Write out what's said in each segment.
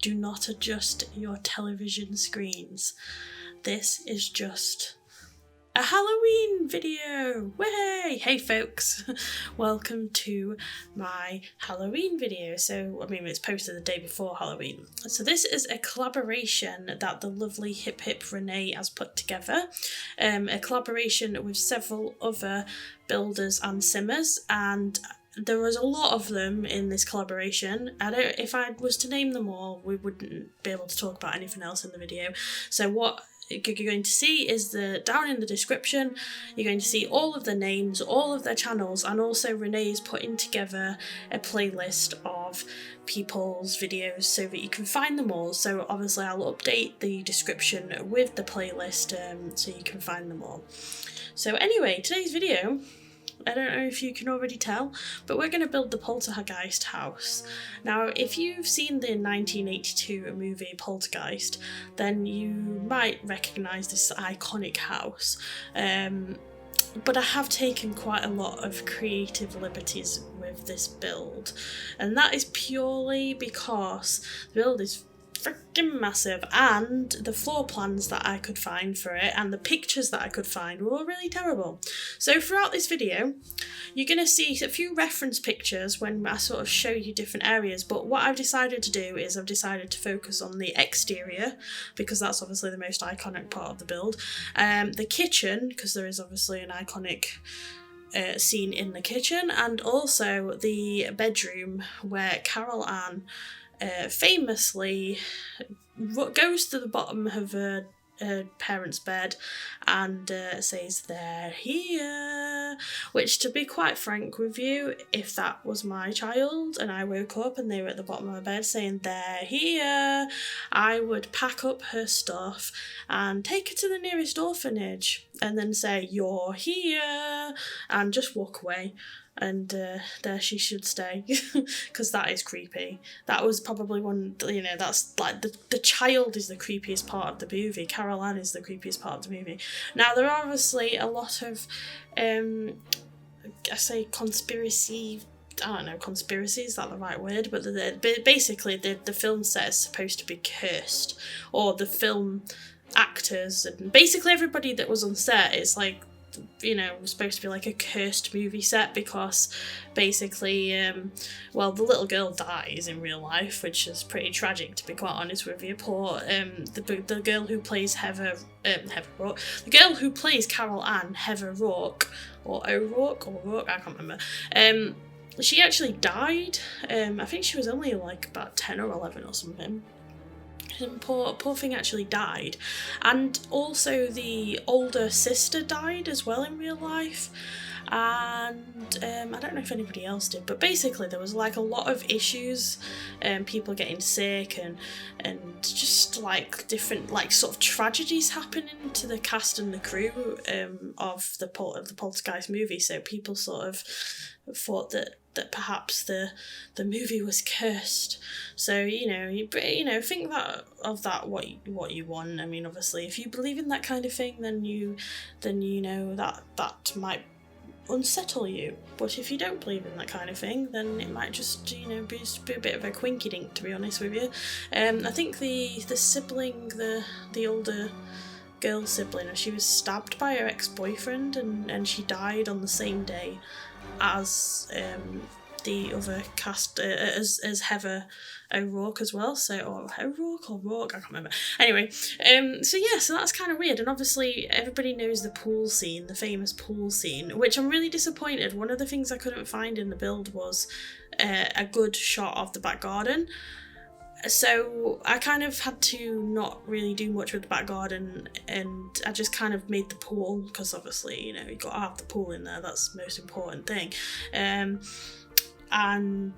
do not adjust your television screens. This is just a Halloween video! Way! Hey folks, welcome to my Halloween video. So, I mean, it's posted the day before Halloween. So this is a collaboration that the lovely HIPHIPRENEE has put together. A collaboration with several other builders and simmers, and there was a lot of them in this collaboration. If I was to name them all, we wouldn't be able to talk about anything else in the video. So what you're going to see is down in the description, you're going to see all of the names, all of their channels, and also Renee is putting together a playlist of people's videos so that you can find them all. So obviously I'll update the description with the playlist so you can find them all. So anyway, today's video, I don't know if you can already tell, but we're going to build the Poltergeist house. Now, if you've seen the 1982 movie Poltergeist, then you might recognise this iconic house. But I have taken quite a lot of creative liberties with this build, and that is purely because the build is freaking massive, and the floor plans that I could find for it and the pictures that I could find were all really terrible. So throughout this video you're going to see a few reference pictures when I sort of show you different areas, but what I've decided to do is I've decided to focus on the exterior because that's obviously the most iconic part of the build, the kitchen because there is obviously an iconic scene in the kitchen, and also the bedroom where Carol Ann famously goes to the bottom of her parents' bed and says, "They're here," which, to be quite frank with you, if that was my child and I woke up and they were at the bottom of my bed saying "they're here," I would pack up her stuff and take her to the nearest orphanage and then say "you're here" and just walk away. And there she should stay, because that is creepy. That was probably one, that's like the child is the creepiest part of the movie. Carol Ann is the creepiest part of the movie. Now, there are obviously a lot of, I say conspiracy, I don't know, conspiracy, is that the right word? But basically the film set is supposed to be cursed, or the film actors and basically everybody that was on set is like, was supposed to be like a cursed movie set, because basically, well, the little girl dies in real life, which is pretty tragic, to be quite honest with you. Poor, the girl who plays Heather Rourke, the girl who plays Carol Ann, Heather Rourke, or O'Rourke, or Rourke, I can't remember, she actually died. I think she was only like about 10 or 11 or something. Poor thing actually died, and also the older sister died as well in real life, and I don't know if anybody else did, but basically there was like a lot of issues, people getting sick and just like different like sort of tragedies happening to the cast and the crew of the Poltergeist movie. So people sort of thought that perhaps the movie was cursed. So you think what you want. I mean, obviously if you believe in that kind of thing, then you know that might unsettle you, but if you don't believe in that kind of thing, then it might just be a bit of a quinky dink, to be honest with you. I think the sibling, the older girl sibling, she was stabbed by her ex-boyfriend, and she died on the same day as the other cast, as Heather O'Rourke as well. So, or O'Rourke or Rourke, I can't remember. Anyway, so that's kind of weird. And obviously everybody knows the pool scene, the famous pool scene, which I'm really disappointed. One of the things I couldn't find in the build was a good shot of the back garden. So I kind of had to not really do much with the back garden, and I just kind of made the pool, because obviously, you got to have the pool in there, that's the most important thing. And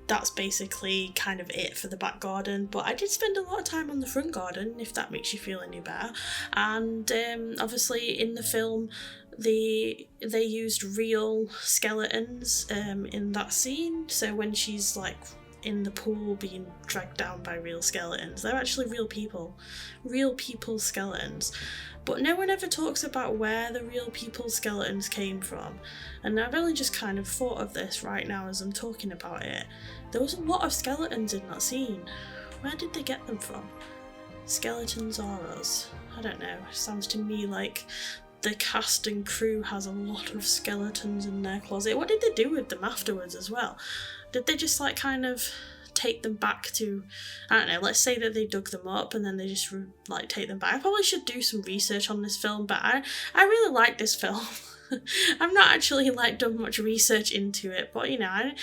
that's basically kind of it for the back garden, but I did spend a lot of time on the front garden, if that makes you feel any better. And obviously in the film they used real skeletons in that scene, so when she's like in the pool being dragged down by real skeletons, they're actually real people skeletons. But no one ever talks about where the real people skeletons came from, and I've only just kind of thought of this right now as I'm talking about it. There was a lot of skeletons in that scene. Where did they get them from? Skeletons are us. I don't know. It sounds to me like the cast and crew has a lot of skeletons in their closet. What did they do with them afterwards as well? Did they just like kind of take them back to, I don't know, let's say that they dug them up and then they just like take them back. I probably should do some research on this film, but I really like this film. I've not actually like done much research into it, but you know, I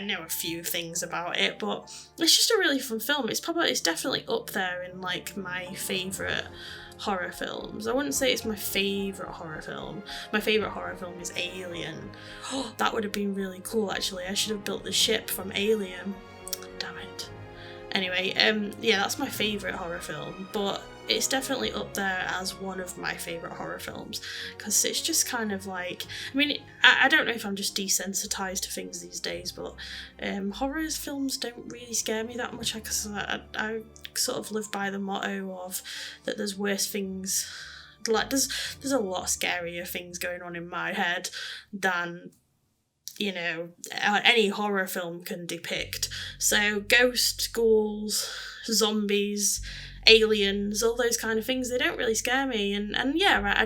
know a few things about it, but it's just a really fun film. It's definitely up there in like my favourite horror films. I wouldn't say it's my favourite horror film. My favourite horror film is Alien. Oh, that would have been really cool actually. I should have built the ship from Alien. Damn it. Anyway, yeah, that's my favourite horror film, but it's definitely up there as one of my favourite horror films, because it's just kind of like, I mean, I don't know if I'm just desensitised to things these days, but horror films don't really scare me that much, because I sort of live by the motto of that there's worse things, like there's a lot scarier things going on in my head than, you know, any horror film can depict. So ghosts, ghouls, zombies, aliens, all those kind of things, they don't really scare me, and yeah, right, I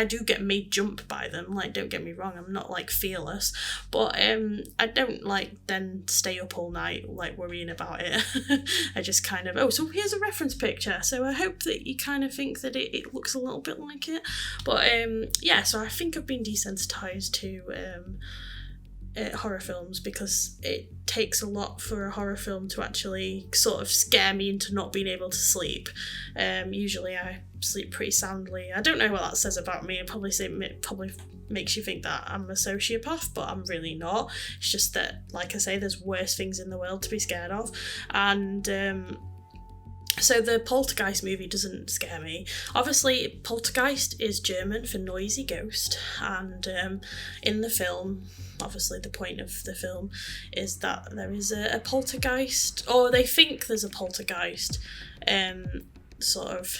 do get made jump by them, like, don't get me wrong, I'm not like fearless, but I don't like then stay up all night like worrying about it. I just kind of, oh, so here's a reference picture, so I hope that you kind of think that it looks a little bit like it, but yeah, so I think I've been desensitized to horror films, because it takes a lot for a horror film to actually sort of scare me into not being able to sleep. Usually I sleep pretty soundly. I don't know what that says about me. It probably makes you think that I'm a sociopath, but I'm really not. It's just that, like I say, there's worse things in the world to be scared of, and so the Poltergeist movie doesn't scare me. Obviously, Poltergeist is German for noisy ghost, and in the film, obviously the point of the film is that there is a poltergeist, or they think there's a poltergeist, sort of,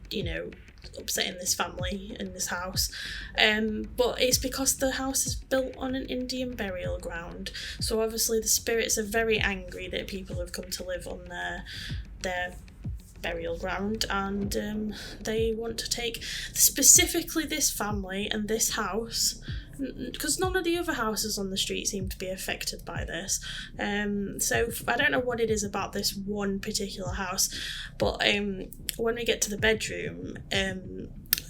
you know, upsetting this family in this house, but it's because the house is built on an Indian burial ground, so obviously the spirits are very angry that people have come to live on their burial ground, and they want to take specifically this family and this house, because none of the other houses on the street seem to be affected by this, so I don't know what it is about this one particular house, but when we get to the bedroom,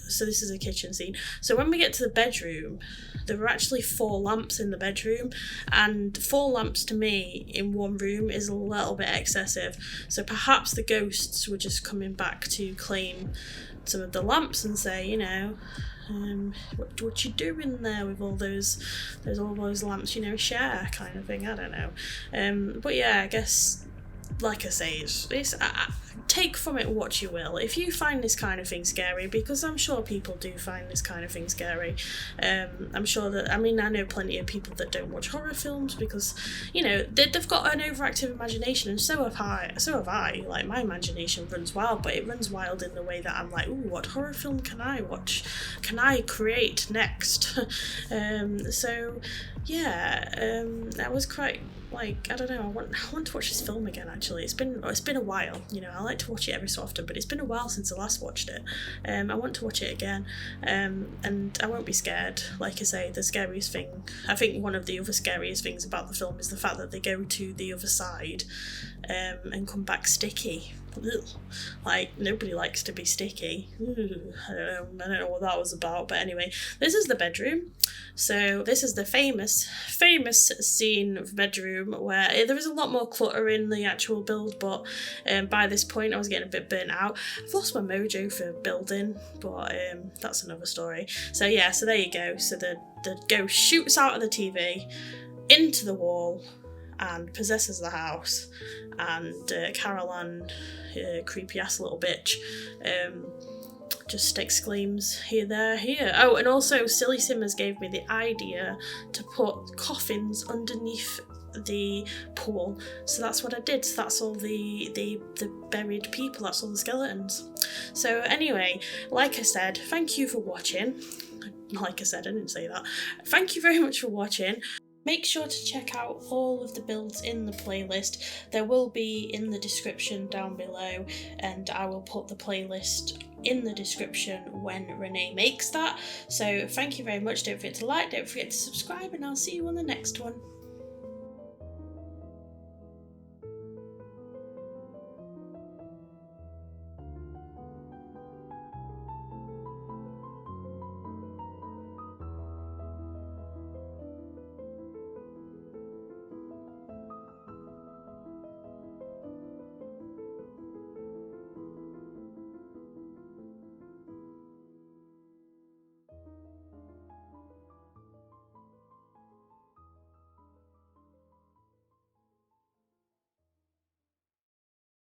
so this is a kitchen scene, so when we get to the bedroom, there were actually 4 lamps in the bedroom, and 4 lamps to me in one room is a little bit excessive, so perhaps the ghosts were just coming back to claim some of the lamps and say, you know, what you doing there with all those lamps, you know, share kind of thing, I don't know, but yeah, I guess, like I say, it's take from it what you will. If you find this kind of thing scary, because I'm sure people do find this kind of thing scary, I'm sure that, I mean, I know plenty of people that don't watch horror films because, you know, they've got an overactive imagination, and so have I. Like, my imagination runs wild, but it runs wild in the way that I'm like, ooh, what horror film can I watch? Can I create next? So yeah, I was quite, like, I don't know, I want to watch this film again, actually. It's been a while, you know, I like to watch it every so often, but it's been a while since I last watched it. I want to watch it again, and I won't be scared. Like I say, the scariest thing, I think one of the other scariest things about the film is the fact that they go to the other side and come back sticky. Ugh. Like, nobody likes to be sticky. I don't know what that was about, but anyway, this is the bedroom. So this is the famous scene of bedroom where there is a lot more clutter in the actual build, but by this point I was getting a bit burnt out. I've lost my mojo for building, but that's another story. So yeah, so there you go. So the ghost shoots out of the TV into the wall and possesses the house, and Carol Ann, creepy ass little bitch, just exclaims, here, there, here. Oh, and also SillySimmuz gave me the idea to put coffins underneath the pool, so that's what I did. So that's all the buried people, that's all the skeletons. So anyway, like I said, thank you for watching. Like I said, I didn't say that. Thank you very much for watching. Make sure to check out all of the builds in the playlist. There will be in the description down below, and I will put the playlist in the description when Renee makes that. So thank you very much. Don't forget to like, don't forget to subscribe, and I'll see you on the next one.